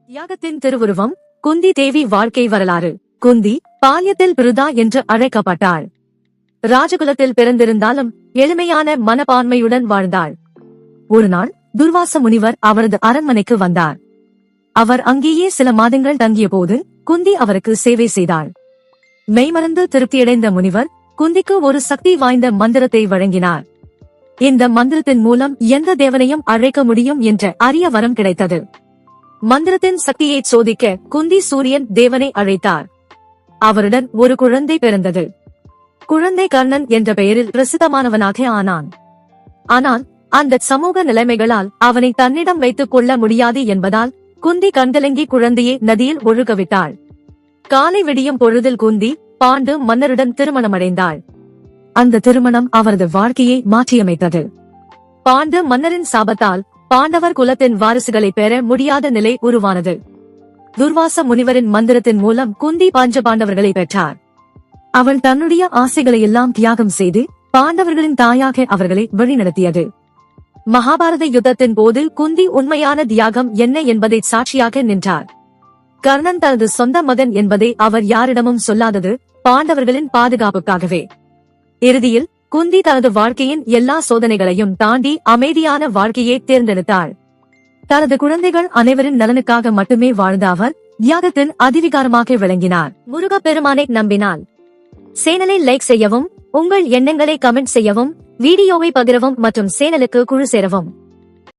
தியாகத்தின் திருவுருவம் குந்தி தேவி வாழ்க்கை வரலாறு. குந்தி பால்யத்தில் பிருதா என்று அழைக்கப்பட்டாள். ராஜகுலத்தில் பிறந்திருந்தாலும் எளிமையான மனப்பான்மையுடன் வாழ்ந்தாள். ஒருநாள் துர்வாச முனிவர் அவரது அரண்மனைக்கு வந்தார். அவர் அங்கேயே சில மாதங்கள் தங்கிய போது குந்தி அவருக்கு சேவை செய்தாள். மெய்மறந்து திருப்தியடைந்த முனிவர் குந்திக்கு ஒரு சக்தி வாய்ந்த மந்திரத்தை வழங்கினார். இந்த மந்திரத்தின் மூலம் எந்த தேவனையும் அழைக்க முடியும் என்ற அரிய வரம் கிடைத்தது. மந்திரத்தின் சக்தியை சோதிக்க குந்தி சூரியன் தேவனை அழைத்தார். அவருடன் ஒரு குழந்தை பிறந்தது. குழந்தை கர்ணன் என்ற பெயரில் பிரசித்தமானவனாக ஆனான். ஆனால் அந்த சமூக நிலைமைகளால் அவனை தன்னிடம் வைத்துக் கொள்ள முடியாது என்பதால் குந்தி கண்கலங்கி குழந்தையை நதியில் ஒழுகவிட்டாள். காலை விடியும் பொழுதில் குந்தி பாண்டு மன்னருடன் திருமணமடைந்தாள். அந்த திருமணம் அவரது வாழ்க்கையை மாற்றியமைத்தது. பாண்டு மன்னரின் சாபத்தால் பாண்டவர் குலத்தின் வாரிசுகளை பெற முடியாத நிலை உருவானது. துர்வாச முனிவரின் மந்திரத்தின் மூலம் குந்தி பஞ்ச பாண்டவர்களை பெற்றார். அவள் தன்னுடைய ஆசைகளையெல்லாம் தியாகம் செய்து பாண்டவர்களின் தாயாக அவர்களை வழிநடத்தியது. மகாபாரத யுத்தத்தின் போது குந்தி உண்மையான தியாகம் என்ன என்பதை சாட்சியாக நின்றார். கர்ணன் தனது சொந்த மகன் என்பதை அவர் யாரிடமும் சொல்லாதது பாண்டவர்களின் பாதுகாப்புக்காகவே. இறுதியில் குந்தி தனது வாழ்க்கையின் எல்லா சோதனைகளையும் தாண்டி அமைதியான வாழ்க்கையை தேர்ந்தெடுத்தாள். தனது குழந்தைகள் அனைவரின் நலனுக்காக மட்டுமே வாழ்ந்த அவர் தியாகத்தின் அதிவிகாரமாக விளங்கினார். முருகப்பெருமானை நம்பினாள். சேனலை லைக் செய்யவும், உங்கள் எண்ணங்களை கமெண்ட் செய்யவும், வீடியோவை பகிரவும் மற்றும் சேனலுக்கு குழு சேரவும்.